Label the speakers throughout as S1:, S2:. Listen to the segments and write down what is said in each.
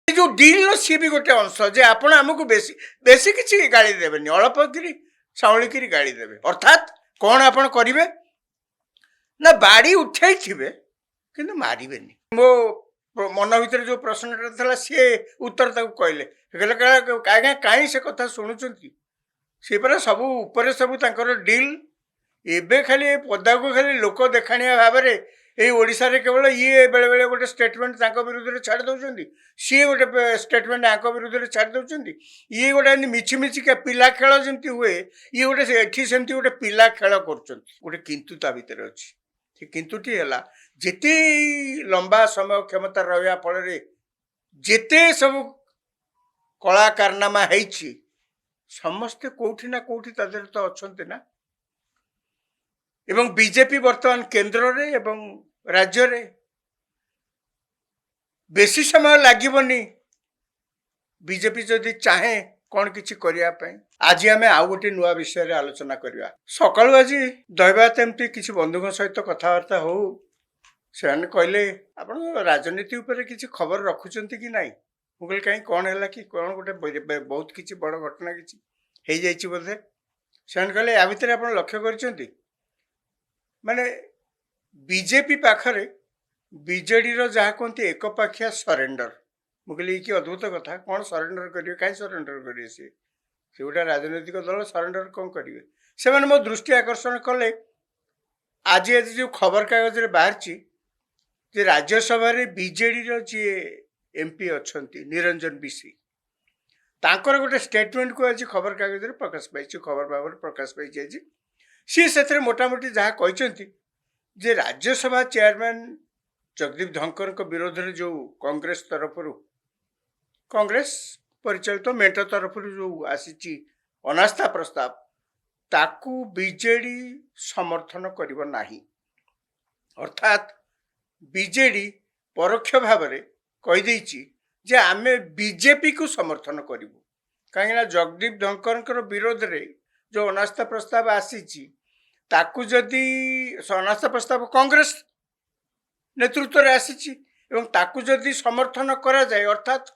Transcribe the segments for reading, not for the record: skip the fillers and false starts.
S1: जो डील सी भी गोटे अंश जे आपण आमको बेसी बेसी किसी गाड़ी देवेनि अल्प कि साउलिकी गाड़ी देवे अर्थात कौन आप करेंगे ना बाड़ी उठे कि मारे मो मन भर जो प्रश्नटा था सी उत्तर कहले आज्ञा कहीं से कथा शुणुंट सी पर सब उपर सब डील एबे खाली पदा को खाली लोक देखाणिया भाव में ओडिशा रे केवल ये बेले बेले गोटे स्टेटमेंट विरुद्ध छाड़ दौरान सी गोटे स्टेटमेंट आंक विरुद्ध छाड़ दौरान ये गोटे मिछि मिछि के पिला खेल जमी हुए ये गोटे एठी सेमती गोटे पिला खेल कर किंतु ता भितर अच्छी किंतुटी है जेते लंबा समय क्षमता रहा फल जेते सब कला कारनामा है समस्ते कोठी ना कोठी तादेर तो अच्छे ना एवं बीजेपी वर्तमान केंद्र रे एवं राज्य रे बेसी समय लगनी बीजेपी जदि चाहे कौन किसी करने आज आम आउ गोटे नुआ विषय आलोचना करवा सका आज दैवात एमती किसी बंधु सहित कथबार्ता हो से कहले आप राजनीति उपर किसी खबर रखुंट कि ना मुझे कहीं कौन है कि कौन गोटे बहुत किसी बड़ घटना किसी हो बोधे से कहले या भितर आप लक्ष्य कर माने बीजेपी पाखरे बीजेडी जहाँ कहते एकपाखिया सरेंडर मुझे कि अद्भुत कथा कौन सरेंडर करेंगे कहीं सरेंडर करेंगे सी गोटे राजनैतिक दल सरेंडर कौन करेंगे से मो दृष्टि आकर्षण कले आज आज जो खबर कागज रे बाहर राज्यसभा बीजेडी जी एमपी अच्छा निरंजन बिशी तांकर गोटे स्टेटमेंट को आज खबर कागज रे प्रकाश पाई खबर भाव में प्रकाश पाई आज सी से मोटामोटी जहाँ कहते जे राज्यसभा चेयरमैन जगदीप धनखर विरोध में जो कांग्रेस तरफ कांग्रेस परिचालित मेंट तरफ जो आसी अनास्था प्रस्ताव ताकू बीजेडी समर्थन करिबो नाही अर्थात बीजेडी परोक्ष भाव में कही देछि जे आमे बीजेपी को समर्थन करिबो कहीं जगदीप धनखर विरोध में जो अनास्था प्रस्ताव आसी ताकू जदि अनास्था प्रस्ताव कांग्रेस नेतृत्व रे आसी ताकू जदि समर्थन करा जाए अर्थात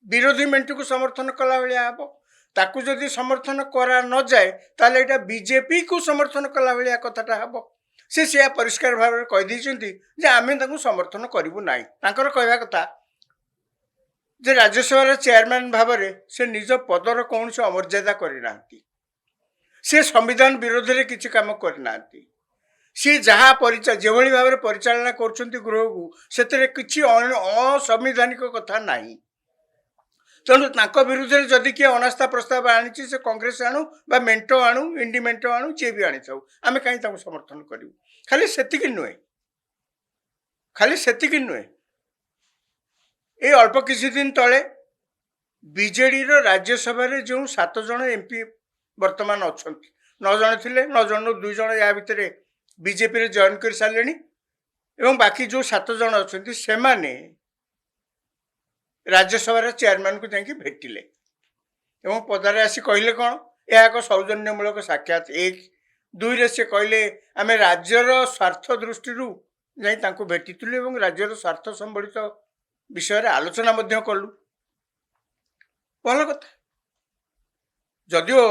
S1: विरोधी मेंट को समर्थन कला भाया हम ताकू जदि समर्थन करा न जाए ताले एटा बीजेपी को समर्थन कला भाया कथाटा हम से परिष्कार भाव में कहीदे आम समर्थन करूँ ना कहवा कथा जे राज्यसभा चेयरमैन भाव में से निज पदर कौन से अमर्यादा करना से संविधान विरोध में किसी काम करना सी जहाँ जो भाव में परिचालना कर गृह को से किसी असंवैधानिक कथा ना तेणु विरुद्ध में जदि किए अनास्था प्रस्ताव आनी से कांग्रेस आणु बा मेंटो आणु इंडी मेंटो आणु जी भी आनी था आम कहीं समर्थन करूँ खाली से नुहे खाली से नुहे ये अल्प किसी दिन तले बीजेडी राज्यसभा जो 7 जन एमपी वर्तमान अच्छा 9 जन थे 9 जन 2 जन या भितर बीजेपी रे जॉइन कर सारे एवं बाकी जो 7 जन अच्छा से माने राज्यसभा चेयरमैन को जाकि भेटिले एवं पदारे आसी कहले कौन यह एक सौजन्यमूलक साक्षात 1 2 रे से कहले आम राज्यर स्वार्थ दृष्टि जाई भेटिलु एवं राज्यर स्वार्थ संबलित विषय आलोचना कलु भल कथा जदियो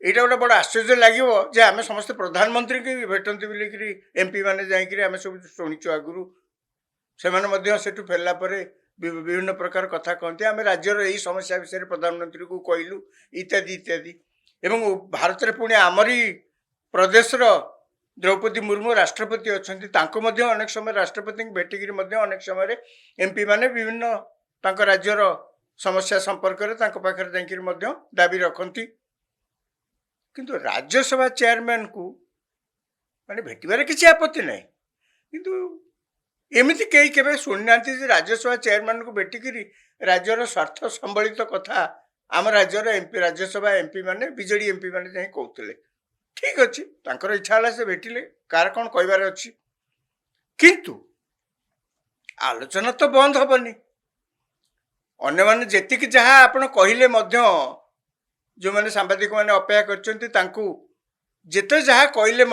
S1: यहाँ गोटे बड़ा आश्चर्य लगे आम समस्त प्रधानमंत्री की भेटती बोलिकी एमपी मैंने जाम सब शुणुचु आगु से फेरला विभिन्न प्रकार कथा कहते आम राज्यर यही समस्या विषय प्रधानमंत्री को कहलु इत्यादि इत्यादि एवं भारत में पुणी आमरी प्रदेशर द्रौपदी मुर्मू राष्ट्रपति अच्छा अनेक समय राष्ट्रपति भेटिकी अनेक समय एमपी मैंने विभिन्न राज्यर समस्या संपर्क में पाखे जाकि दाबी रखती किंतु राज्यसभा चेयरमैन को माने भेटार किसी आपत्ति ना किंतु एमती कई के शुणी ना राज्यसभा चेयरमैन को भेटिकी राज्यर स्वार्थ संबलित कथा आम राज्यर एमपी राज्यसभा एमपी माने बीजेडी एमपी माने जाई कहते ठीक अच्छे इच्छा है से भेटिले कार कौन कहबार अच्छी किंतु आलोचना तो बंद हेनी अन्य माने जेतिक जहाँ आपण कहले जो मैंने सांबादिक मैंने अपेक्षा करते जहाँ कहले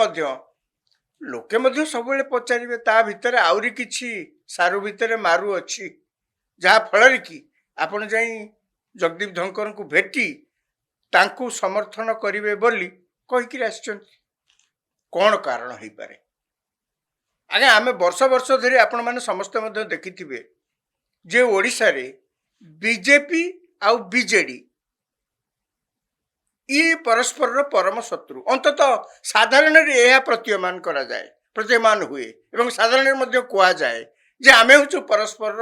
S1: लोके सब पचारे ता भितर आउरी किछि सारू भितर मारू अच्छी जहाँ फल कि आपण जाई जगदीप धनकर को भेटी तांकू समर्थन करिवे बोली कहीकि आसिचंती कौन कारण हो पारे आज्ञा आमे वर्ष वर्ष धरी आपण माने समस्ते मध्य देखिथिबे जे ओडिशा रे बीजेपी आउ बीजेडी ये परस्पर परम शत्रु अंततः साधारण यह प्रतीयमान करा जाए प्रतीयमान हुए एवं साधारण मध्य कहा जाए जे आमे हूँ परस्पर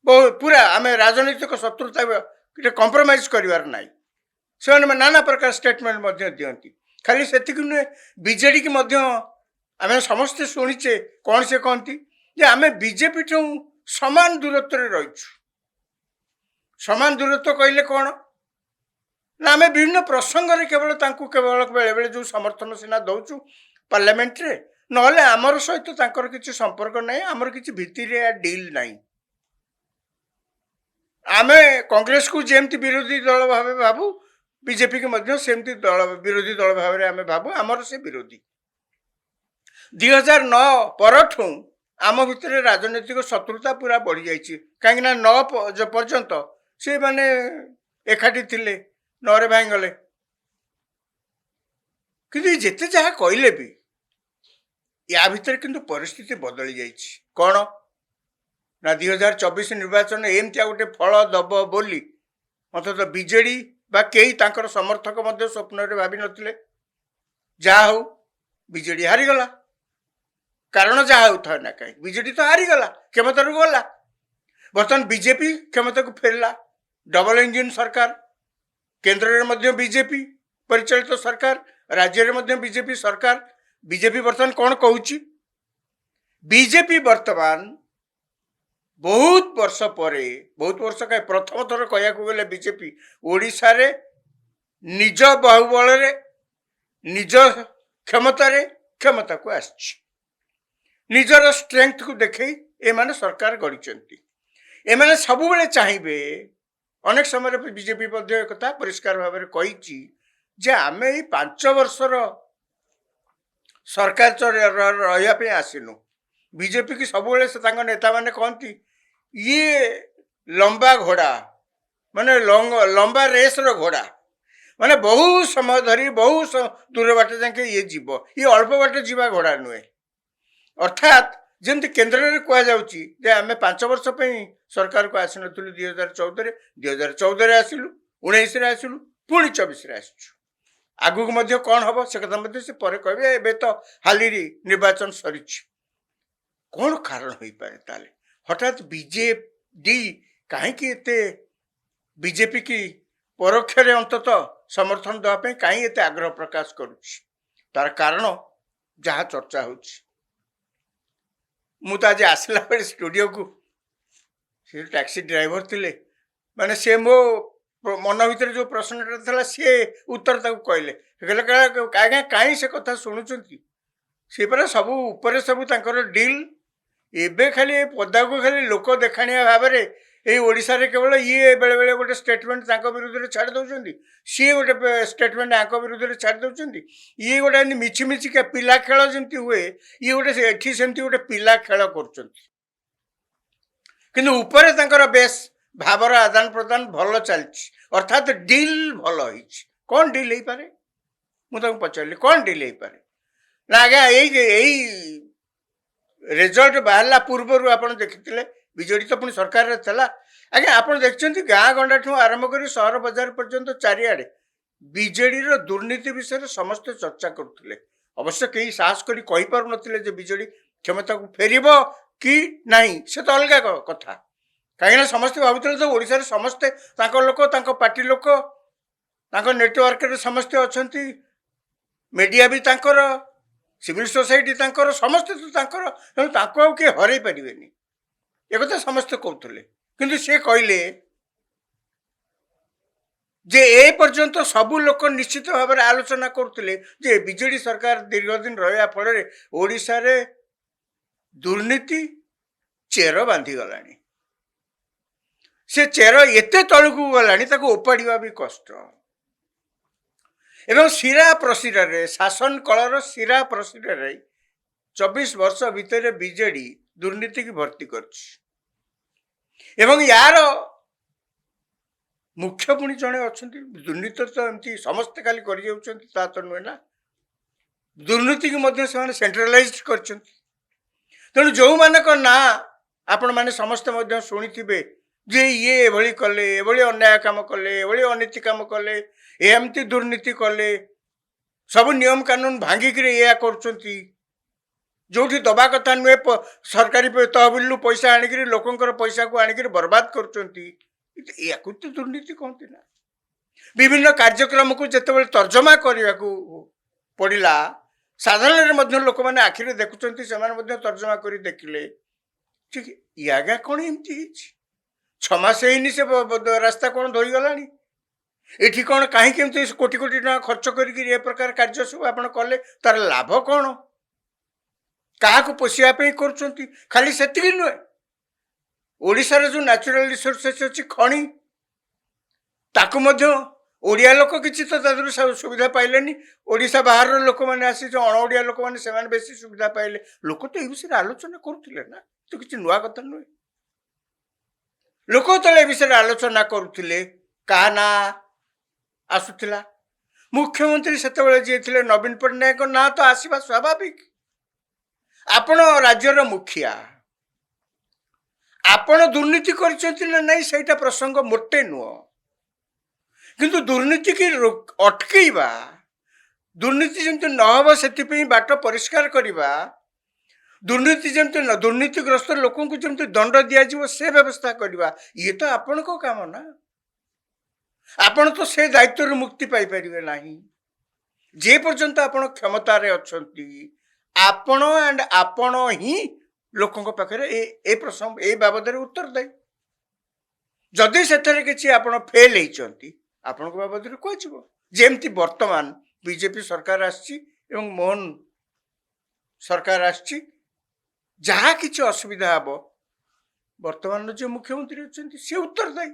S1: पूरा आमे राजनीतिक शत्रुता कंप्रोमाइज करिवार नाई से नाना प्रकार स्टेटमेंट दियंती खाली से नुहे बीजेडी की आम समस्ते शुणीचे कौन से कहती जे आमे बीजेपी ठू समान दूरत्व रहीचु समान दूरत्व कहले कौन ना आम विभिन्न प्रसंग केवल केवल बेले बेले जो समर्थन सीना दौचु पार्लियामेंट रे नहले आमर सहित तांकर किछि संपर्क नहीं आमर किछि भित्तिरे डील नहीं आमे कांग्रेस को जेमती विरोधी दल भाव भावु बीजेपी की सेमती दल विरोधी दल भाव आम भावु आमर से विरोधी 2009 परठू आम भितर राजनीतिक शत्रुता पूरा बढ़ी जाइए कहीं 9 पर्यंत से माने एकाठी थिले 9 रे भांगले किंतु जेते जहाँ कहले भी या भितर किंतु परिस्थिति बदली जाइए कौन ना 2024 निर्वाचन एमती गोटे फल दब बोली मत तो बीजेडी बा कई तांकर समर्थक मध्य स्वप्न रे भाभी नथिले जा हो बीजेडी हारीगला कारण जहाँ हो ना कहीं बीजेडी तो हारीगला क्षमता रू गला बर्तमान बीजेपी क्षमता को फेरला डबल इंजिन सरकार केंद्र में बीजेपी परिचालित सरकार राज्य में बीजेपी सरकार बीजेपी बर्तमान कौन कहूची बीजेपी बर्तमान बहुत वर्ष पर बहुत वर्ष कहीं प्रथम थर कह गले बीजेपी ओडिशा रे निज बाहुबल रे निज क्षमता को आछि निजर स्ट्रेंथ को देखई एमाने सरकार गढ़ी एमाने सबु बेले चाहिए अनेक समय बीजेपी कथा परिष्कार भाव में कही जे आम ये 5 वर्षर सरकार रही आसीनु बीजेपी की सब नेता माने कहती ये लंबा घोड़ा माने लंबा रेस रो घोड़ा माने बहु समय धरी बहु दूर बाट जाके ये जीव ये अल्प बाट जीवा घोड़ा नुहे अर्थात जमी केन्द्र में कहुच्छी आम 5 वर्ष सरकार को आसी नु 2014 आसिलु 19 आसिलु पुणी 24 आसु आगु कौन हम से कथा से पर कहे एबे तो हाली निर्वाचन सरी कौन कारण हो पाए ताले हठात बीजेडी कहीं बीजेपी की परोक्ष अंतत समर्थन देवाई कहीं एत आग्रह प्रकाश करुच्ची तार कारण जहाँ चर्चा हो आज आसला बेले स्टूडियो को से टैक्सी ड्राइवर थिले माने से मो मन भीतर जो प्रश्न था सी उत्तर कहले कहले कहीं से कथा शुणुंट सी पर सब उपरे सब डील एबे खाली पदा को खाली लोक देखाणिया भाव में ये ओडिशा रे केवल ये बेले बेले गोटे स्टेटमेंट विरुद्ध में छाड़ दौरान सी गोटे स्टेटमेंट विरुद्ध में छाड़ दौरान ये गोटे मिछि मिछि के पिला खेल जमती हुए ये गोटे एठी सेमती गोटे पिला खेल कर ऊपर बेस भावर आदान प्रदान भल चलछि अर्थात डील भल होइछि कौन डील हो पारे मुझे पचारि कौन डील हो पारे ना आज्ञा यही रिजल्ट बाहरला पूर्व आप देखी बीजेडी तो पुणी सरकार था आज्ञा आप देखते गाँ गंडा ठूँ आरंभ कर सहर बजार पर्यंत चारिआडे बीजेडी दुर्नीति विषय समस्ते चर्चा करुले अवश्य कई साहस करी कही पारु नथिले जे बीजेडी क्षमता को फेरिबो कि नहीं से तो अलग कथा कहीं समस्ते भावुले तो ओडिशा रे समस्ते लोक पार्टी लोक नेटवर्क रे समस्ते अच्छी मीडिया भी तांकर सिविल सोसाइटी तांकर समस्ते तो तांकर तेणु किए हरई पारे एक समस्ते कहते किंतु से कहले जे ए पर्यंत सबु लोक निश्चित भाव में आलोचना करते जे बीजेडी सरकार दीर्घ दिन रहा फल ओडिशा रे दुर्नीति चेर बांधी गला से चेर एते तलू गला ओपाड़ा भी कष्ट एवं शिरा प्रशिरा रे शासन कलर शिरा प्रशिरा रे 24 वर्ष भितर बीजेडी दुर्नीति की भर्ती कर यार मुख्य पुणी जड़े अच्छा दुर्नीति तो एमती समस्ते खाली कर तो नुहे ना दुर्नीति की सेंट्रलाइज कर तेणु जो मानक ना आपण मैंने समस्ते शुणी थे जे ये एभली कले एभली अन्याय काम कले एभली अनीति काम कले एमती दुर्नीति कले सब नियम कानून भांगिक या कर जो दबा कथा नुहे सरकारी तहबिल पैसा आणिक लोकंर पैसा को आणिक बर्बाद कर दुर्नीति कहती ना विभिन्न कार्यक्रम को जिते तर्जमा करने को पड़ा साधारण लोक मैंने आखिरे देखुं से तर्जमा कर देखिले ठीक आज्ञा कौन एमती 6 मास से रास्ता कौन धोई गला ये कौन कहीं कोटी कोटी टका खर्च कर प्रकार कार्य सब आप कले तार लाभ कौन क्या पोषापी कर खाली से नुहे ओडिशार जो नेचुरल रिसोर्सेस अच्छी खणी ताकू ओडिया लोक किसी तो तादर सुविधा पाइले ओडिशा बाहर लोक मैंने आसी अणओडिया लोक मैंने बेसी सुविधा पाइले लोक तो ये विषय आलोचना करुले ना तो किसी नुआ कथा नुहे लोक तो विषय आलोचना करुले क्या ना आसुला मुख्यमंत्री से जी थे नवीन पट्टनायक ना तो आसवा स्वाभाविक आपण राज्यर मुखिया आपण दुर्नीति कर नहीं सहीटा प्रसंग मोटे नुह किंतु दुर्नीति की अटकईवा दुर्नीति जमती नहब से बाट परिष्कार करवा दुर्नीति जमती दुर्नीतिग्रस्त लोक को जमती दंड दिज्व से व्यवस्था करवा ये तो आपण को काम ना आपण तो से दायित्व मुक्ति पाइपर ना जे पर्यंत आपण क्षमतार अच्छा आपण एंड आपण ही लोकों पाखे ए प्रसंग ए बाबद उत्तर दे जदि से किसी आप फेल होती आपण बाबद कहमती वर्तमान बीजेपी सरकार आसम मोहन सरकार आसी जहाँ किसी असुविधा हम वर्तमान जो मुख्यमंत्री अच्छा सी उत्तर दे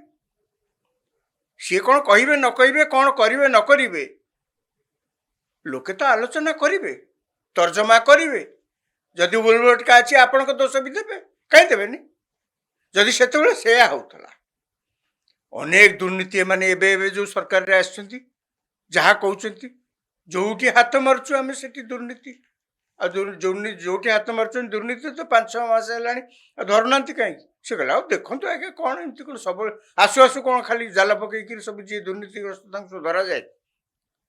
S1: सी कौन कहे न कहे कौन करेंगे न करेंगे लोके तो आलोचना करेंगे तर्जमा करेंगे जदि बुलबटका अच्छी आपण दोष भी देवे कहीं देवेनि जदि से होता अनेक दुर्नीति मैंने एवं जो सरकार जहाँ कहते जो हाथ मार्चु आम से दुर्नीति जो हाथ मार्च दुर्नीति तो 5-6 मास है धरुना कहीं से कहला देखो आज्ञा कौन एमती कौन सब आसु आसु कौन खाली जाल पकईकि सब जी दुर्नीतिग्रस्त धरा जाए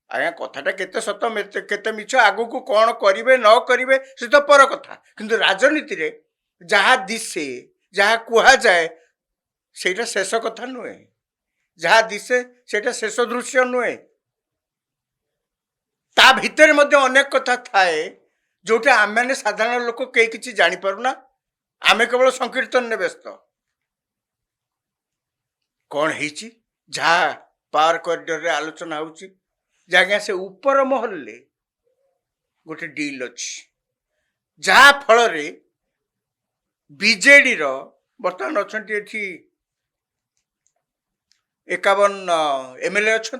S1: आज्ञा कथाटा केते सत केते मिछ आगु को कौन करेंगे न करेंगे से तो पर कथा किंतु राजनीति रे जहाँ दिशे जहाँ कह जाए से शेष कथा नुहे जहाँ दिशे से शेष दृश्य नुहे ता भितर मध्य अनेक कथा थाए जोटा आम मैंने साधारण लोक कई किसी जानीपारूना आम केवल संकीर्तन ने व्यस्त कौन है जहाँ पावर कॉरिडोर रे आलोचना होची जगह से ऊपर महल गोटे डील अच्छी जहाँ फल बीजेडी बर्तमान अच्छा 51 एमएलए अच्छा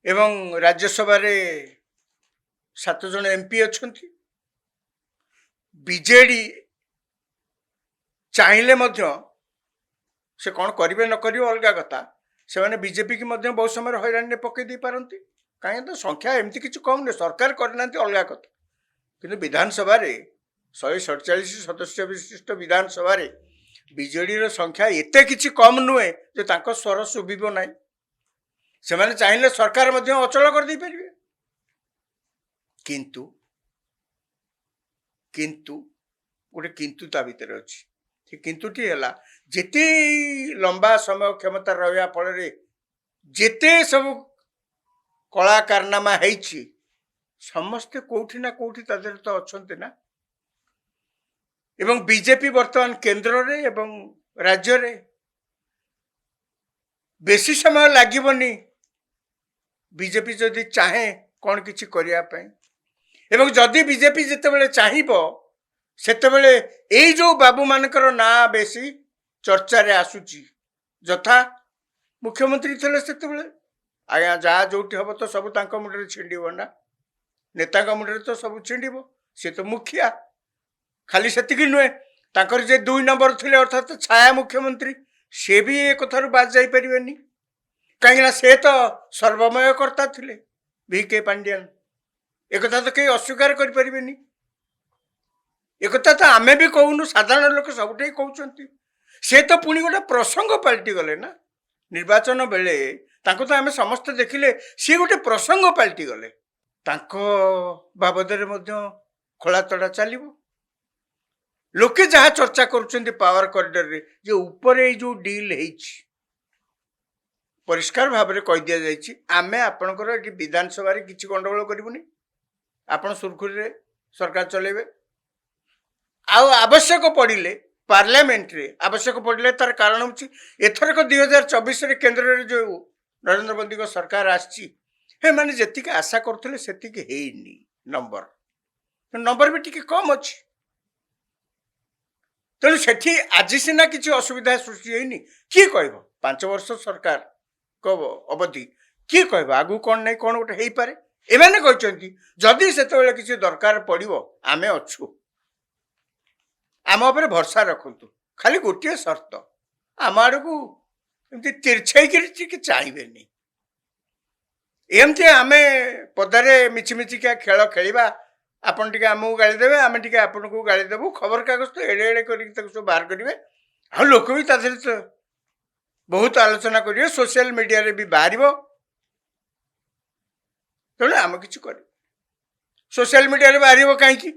S1: एवं राज्यसभा 7 जन एमपी अच्छा बीजेडी चाहिए से कौन करेंगे न करेंगे अलग कथा से मैंने बीजेपी की बहुत समय हैरान पकई दे पारती कहीं तो संख्या एमती किसी कम नहीं सरकार करना अलग कथा किंतु विधानसभा 147 सदस्य विशिष्ट विधानसभा बीजेडी संख्या एते किसी कम नुहे जो तांको स्वर शुभिब ना से मैंने चाहिए सरकार अचल कर दे पारे किंतु किंतु गोटे किंतु ता भीतर अच्छी किंतुटी है जेते लंबा समय क्षमता रहा फल जेते सब कला कारनामा है समस्ते कोठी ना कोठी तादेर तो अच्छा ना एवं बीजेपी वर्तमान केंद्र रे एवं राज्य रे बेसी समय लागबनी बीजेपी जदि चाहे कौन किछि करिया पई एवं जदि बीजेपी जितेबले चाहिबो सेतेबले एई जो बाबू मानकर ना बेसी चर्चा रे आसुची जथा मुख्यमंत्री थे सेतेबले आज्ञा जहाँ जोटी हम तो सब मुंडे छिंडब ना नेता मुंडे तो सब छिंडब सी तो मुखिया खाली से नुहे तांकर जे 2 नंबर थे अर्थात छाया मुख्यमंत्री सी भी ए कथार बाद जापर कहीं से तो सर्वमय कर्ता थे VK पांड्यान एक तो कहीं अस्वीकार करें एक तो आमे भी कहूनु साधारण लोक सबुठ कहते से तो पुणी गोटे प्रसंग पलटि गले ना निर्वाचन बेले तांको तो आमे समस्त देखिले सी गोटे प्रसंग पलटि गले तांको बाबदरे मध्य खोला तड़ा चलिबो लोके जहाँ चर्चा करुछन्ति पावर कॉरिडोर रे जे ऊपर ए जो डील हेछि परिष्कार भाव में कह दि जाइए आमे आपणकर ये विधानसभा किसी गंडगोल करूनी आपण सुरखुरी सरकार चलेबे आवश्यक पड़े पार्लियामेंट रे आवश्यक पड़े तार कारण हूँ एथरक 2024 रे केंद्र रे जो नरेंद्र मोदी को सरकार आसी माने जेतिक आशा करथले सेतिक हेइनी नंबर भी टिके कम अच्छी तेणु सेठी आज सीना किसी असुविधा सृष्टि होनी किए कह 5 वर्ष सरकार अवधि किए कह आगु कौन नहीं कौन गोटे हो पारे एमाने कहते जदि से किसी दरकार पड़ो आमे अच्छु आम उपर भरसा रखु खाली गोटे सर्त आम आड़ को एमती तिरछाई चाहिए एमती आमे पदारे मिछिमिछिका खेल खेलिबा आपन टिके आमको गाड़ी देवे आमे टिके आपन को गाड़ी देबू खबर कागज तो एड़े एड़े कर सब बाहर करेंगे आ लोक भी तो बहुत आलोचना करेंगे सोशल मीडिया रे भी बाहर तेणु आम कि सोशल मीडिया रे बाहर कहीं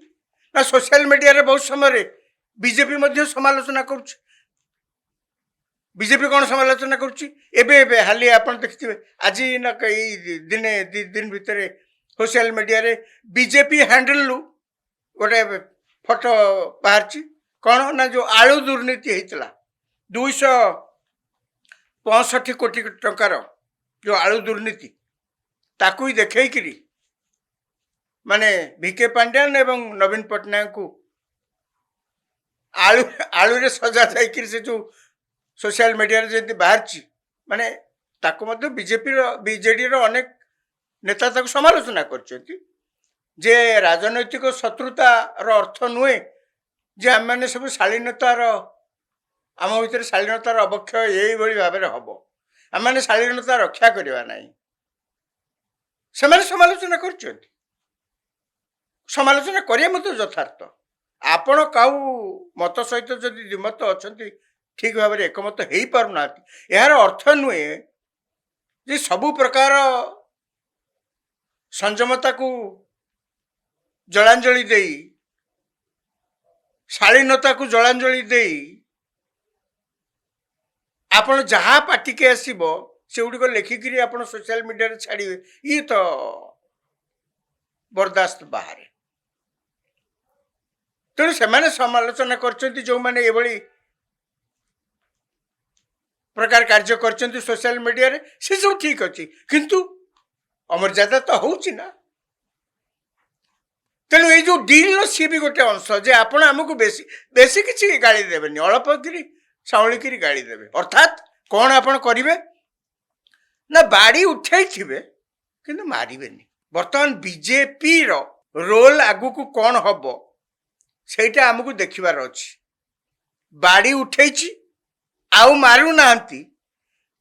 S1: ना सोशल मीडिया रे बहुत समय बीजेपी समालोचना करुच्ची बीजेपी कौन समालोचना करुच्ची एबे हाली आपन देखिथिबे आज ना कई दिने दिन भितर सोशल मीडिया रे बीजेपी हैंडल लु गोटे फोटो बाहर कौन ना जो आलू दुर्नीति होता 265 कोटी टंकार जो आलू दुर्नीति ताकू ही देखी माने VK पांड्यान एवं नवीन पट्टनायक को आलू रे सजा जाइए से जो सोशल मीडिया रे जब बाहर माने ताकू मध्य बीजेडी रो अनेक नेता ताकू समालोचना करछथि जे राजनैतिक शत्रुतार अर्थ नुहे जे आम मैंने सब शालीनतार आम भर शालीनतार अवक्षय यही भाव में हम आम मैंने शालीनता रक्षा करवा ना से समालोचना कर समालोचना करिया मत यथार्थ आपण काऊ मत सहित जदि द्विमत अच्छा ठीक भाव में एकमत हो पारना यार अर्थ नुहे जे सबु प्रकार संयमता को जलांजलि दे शालीनता को जलांजलि दे आपण जहाँ पार्टी के आसब से गुड़िक लिखिकी आप सोशल मीडिया रे छाड़े ये तो बर्दाश्त बाहर तेणु से समालोचना कर जो मैंने ये प्रकार कार्य कर सोशल मीडिया रे से सब ठीक अच्छे किंतु अमर्यादा तो होची ना तेणु ये जो डील सी भी गोटे अंश जे आपण आमको बेसी बेसी किसी गाड़ी देवेनि अल्प कि साउलिकी गाड़ी देवे अर्थात कौन आपन करेंगे ना बाड़ी उठाई थे कि मारे बर्तमान बीजेपी रो रोल आगु को कौन हम सेटा आमको देखिबार अच्छी बाड़ी उठाई आउ मारू नाहंती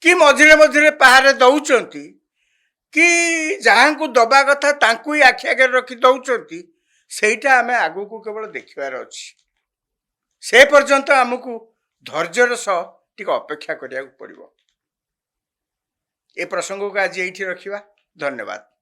S1: कि मझिरे मझिरे पहाड़े दौरान कि जहाँ को दबा कथा तांकु ही आखि आगे रखी दौरान सेटा आमे आगु को केवल देखिबार अच्छी से पर्यंत आमको धैर्यर सह टिके अपेक्षा करिया पड़िबो ए प्रसंग को आज यही रखिबा धन्यवाद।